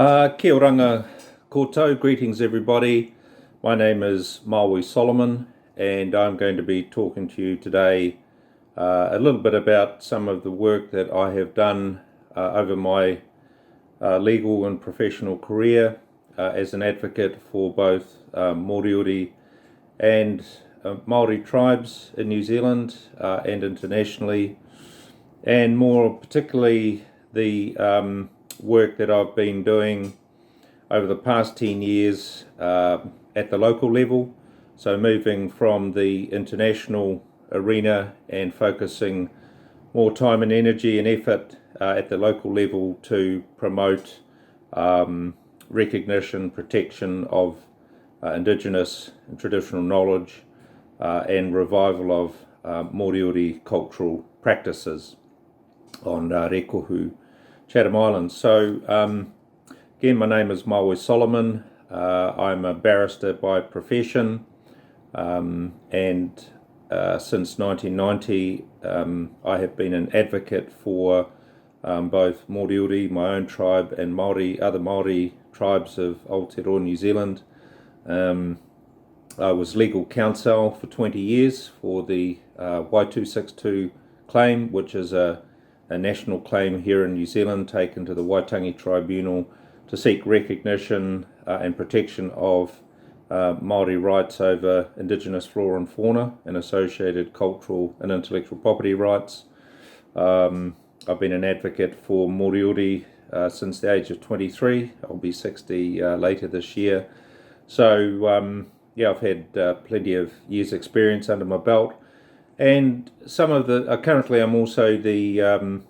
Kia oranga koutou, greetings everybody. My name is Maui Solomon and I'm going to be talking to you today a little bit about some of the work that I have done over my legal and professional career as an advocate for both Moriori and Maori tribes in New Zealand and internationally, and more particularly the work that I've been doing over the past 10 years at the local level. So moving from the international arena and focusing more time and energy and effort at the local level to promote recognition, protection of Indigenous and traditional knowledge and revival of Moriori cultural practices on Rekohu, Chatham Islands. So again, my name is Maui Solomon. I'm a barrister by profession, and since 1990 I have been an advocate for both Moriori, my own tribe, and other Maori tribes of Aotearoa, New Zealand. I was legal counsel for 20 years for the Y262 claim, which is a national claim here in New Zealand taken to the Waitangi Tribunal to seek recognition and protection of Maori rights over Indigenous flora and fauna and associated cultural and intellectual property rights. I've been an advocate for Moriori since the age of 23. I'll be 60 later this year. So yeah, I've had plenty of years' experience under my belt. And some of the currently I'm also the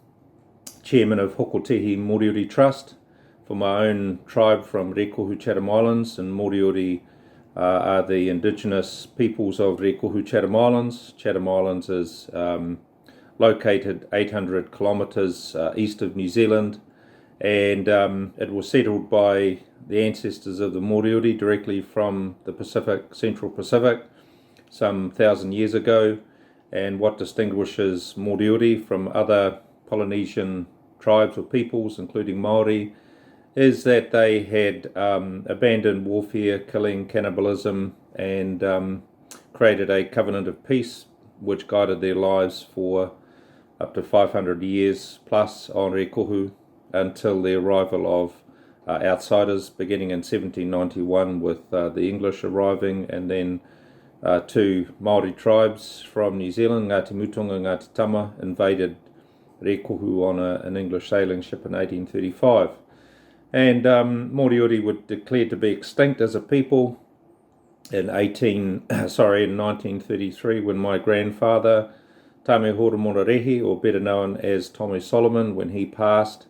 chairman of Hokotehi Moriori Trust for my own tribe from Rekohu, Chatham Islands, and Moriori are the Indigenous peoples of Rekohu, Chatham Islands. Chatham Islands is located 800 kilometres east of New Zealand, and it was settled by the ancestors of the Moriori directly from the Central Pacific some 1,000 years ago. And what distinguishes Moriori from other Polynesian tribes or peoples, including Maori, is that they had abandoned warfare, killing, cannibalism, and created a covenant of peace which guided their lives for up to 500 years plus on Rekohu until the arrival of outsiders beginning in 1791 with the English arriving, and then two Maori tribes from New Zealand, Ngāti Mutunga and Ngāti Tama, invaded Rekohu on an English sailing ship in 1835. And Moriori were declared to be extinct as a people in 1933 when my grandfather, Tame Hora Morarehi, or better known as Tommy Solomon, when he passed,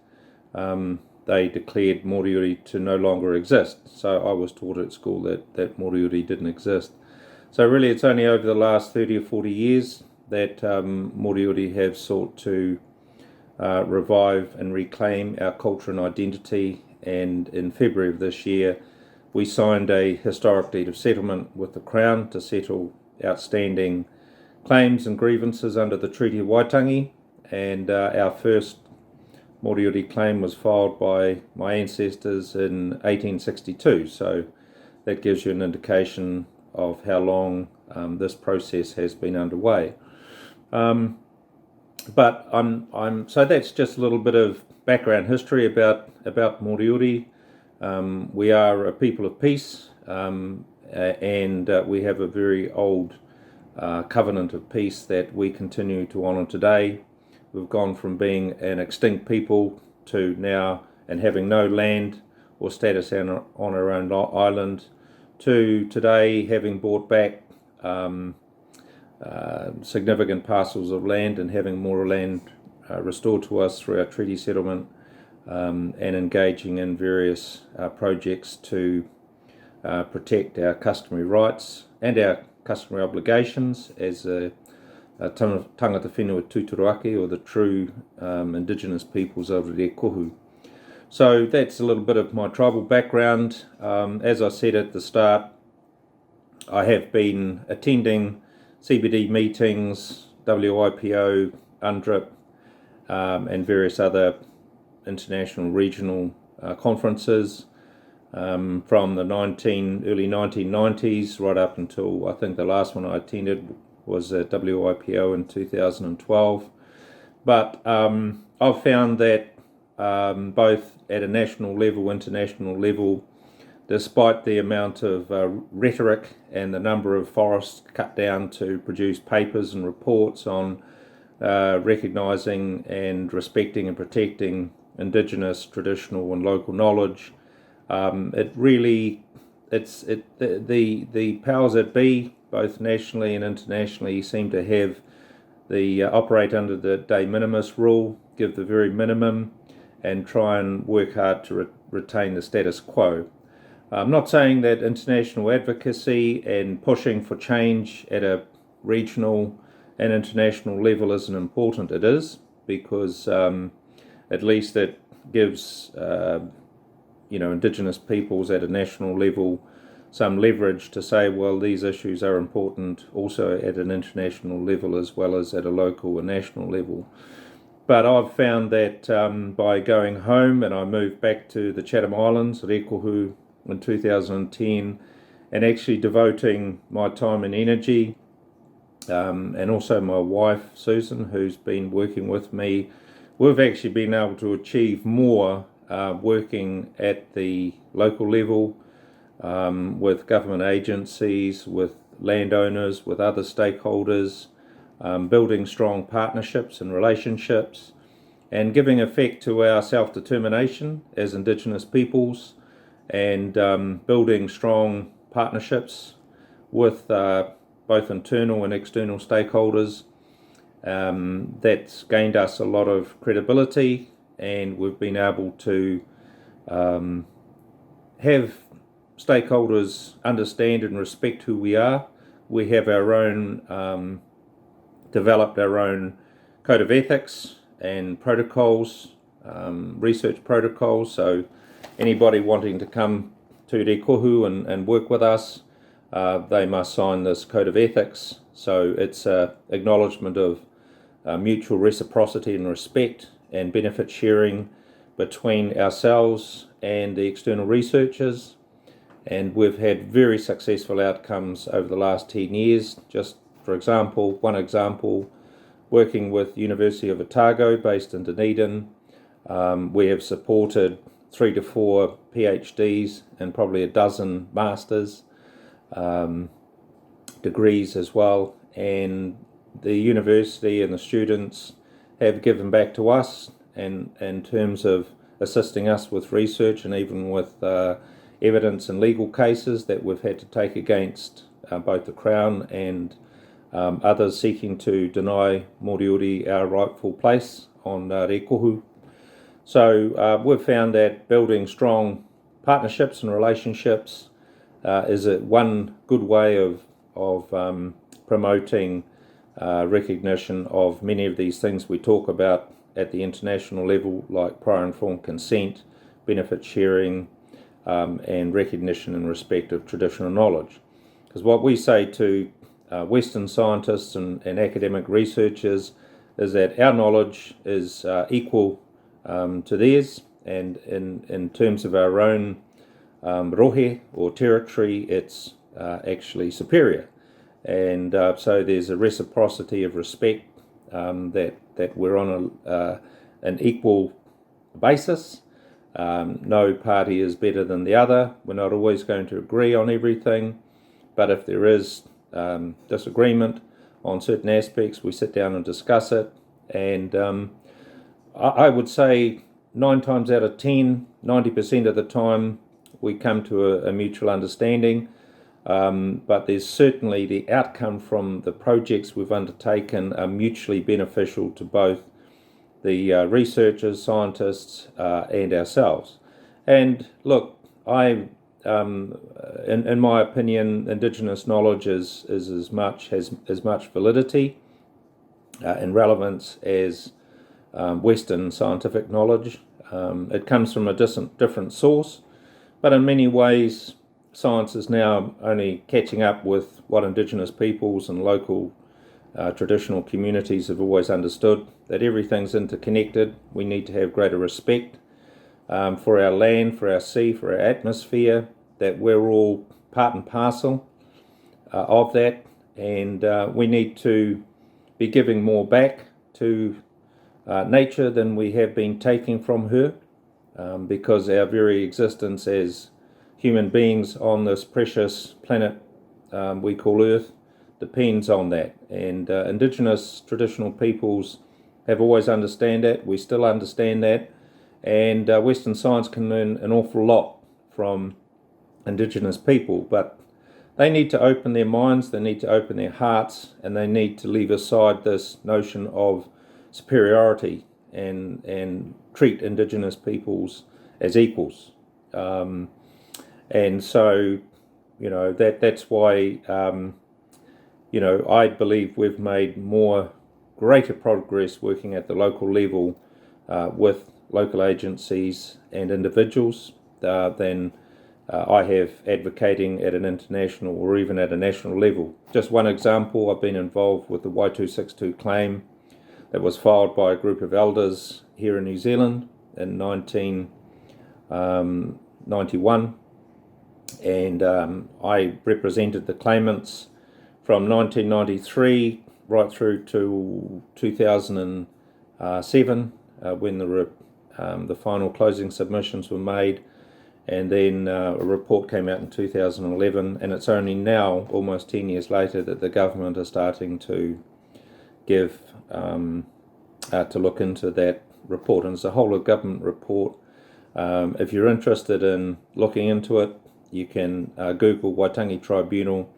they declared Moriori to no longer exist. So I was taught at school that Moriori didn't exist. So really it's only over the last 30 or 40 years that Moriori have sought to revive and reclaim our culture and identity, and in February of this year we signed a historic deed of settlement with the Crown to settle outstanding claims and grievances under the Treaty of Waitangi, and our first Moriori claim was filed by my ancestors in 1862, so that gives you an indication of how long this process has been underway. But so that's just a little bit of background history about Moriori. We are a people of peace, and we have a very old covenant of peace that we continue to honour today. We've gone from being an extinct people to now and having no land or status on our own island, to today having bought back significant parcels of land and having more land restored to us through our treaty settlement, and engaging in various projects to protect our customary rights and our customary obligations as a tangata whenua tūturuake, or the true Indigenous peoples of Rekohu. So that's a little bit of my tribal background. As I said at the start, I have been attending CBD meetings, WIPO, UNDRIP, and various other international regional conferences from the early 1990s right up until I think the last one I attended was at WIPO in 2012. But I've found that both at a national level, international level, despite the amount of rhetoric and the number of forests cut down to produce papers and reports on recognising and respecting and protecting Indigenous, traditional and local knowledge, the powers that be, both nationally and internationally, seem to have operate under the de minimis rule, give the very minimum, and try and work hard to retain the status quo. I'm not saying that international advocacy and pushing for change at a regional and international level isn't important. It is, because at least it gives Indigenous peoples at a national level some leverage to say, well, these issues are important also at an international level as well as at a local and national level. But I've found that by going home, and I moved back to the Chatham Islands, Rekuhu, in 2010, and actually devoting my time and energy, and also my wife, Susan, who's been working with me, we've actually been able to achieve more working at the local level with government agencies, with landowners, with other stakeholders, building strong partnerships and relationships, and giving effect to our self-determination as Indigenous peoples, and building strong partnerships with both internal and external stakeholders. That's gained us a lot of credibility, and we've been able to have stakeholders understand and respect who we are. We have our own, developed our own code of ethics and protocols, research protocols, so anybody wanting to come to Rekuhu and work with us, they must sign this code of ethics. So it's an acknowledgement of mutual reciprocity and respect and benefit sharing between ourselves and the external researchers. And we've had very successful outcomes over the last 10 years. Just for example, one example, working with University of Otago based in Dunedin, we have supported 3 to 4 PhDs and probably a dozen masters degrees as well, and the university and the students have given back to us and in terms of assisting us with research and even with evidence and legal cases that we've had to take against both the Crown and others seeking to deny Moriori our rightful place on Rekuhu. So we've found that building strong partnerships and relationships is one good way of promoting recognition of many of these things we talk about at the international level, like prior informed consent, benefit sharing, and recognition and respect of traditional knowledge. Because what we say to Western scientists and academic researchers is that our knowledge is equal to theirs, and in terms of our own rohe or territory, it's actually superior. And so there's a reciprocity of respect that we're on an equal basis. No party is better than the other. We're not always going to agree on everything, but if there is disagreement on certain aspects, we sit down and discuss it. And I would say 9 times out of 10, 90% of the time, we come to a mutual understanding. But there's certainly the outcome from the projects we've undertaken are mutually beneficial to both the researchers, scientists, and ourselves. And look, in my opinion, Indigenous knowledge has as much validity and relevance as Western scientific knowledge. It comes from a different source, but in many ways, science is now only catching up with what Indigenous peoples and local traditional communities have always understood, that everything's interconnected. We need to have greater respect for our land, for our sea, for our atmosphere, that we're all part and parcel of that, and we need to be giving more back to nature than we have been taking from her, because our very existence as human beings on this precious planet we call Earth depends on that. And Indigenous traditional peoples have always understand that. We still understand that, and Western science can learn an awful lot from Indigenous people, but they need to open their minds, they need to open their hearts, and they need to leave aside this notion of superiority and treat Indigenous peoples as equals. And so, that's why, I believe we've made greater progress working at the local level with local agencies and individuals than I have advocating at an international or even at a national level. Just one example, I've been involved with the Y262 claim that was filed by a group of elders here in New Zealand in 1991, and I represented the claimants from 1993 right through to 2007 when the final closing submissions were made. And then a report came out in 2011, and it's only now, almost 10 years later, that the government are starting to to look into that report. And it's a whole of government report. If you're interested in looking into it, you can Google Waitangi Tribunal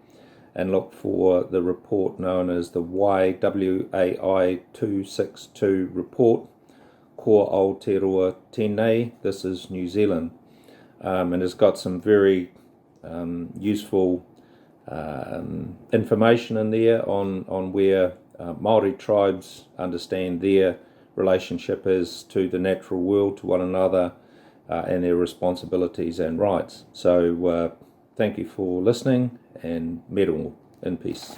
and look for the report known as the YWAI 262 report, Ko Aotearoa Tēnei. This is New Zealand. And it's got some very useful information in there on where Maori tribes understand their relationship is to the natural world, to one another, and their responsibilities and rights. So thank you for listening, and me rongo, in peace.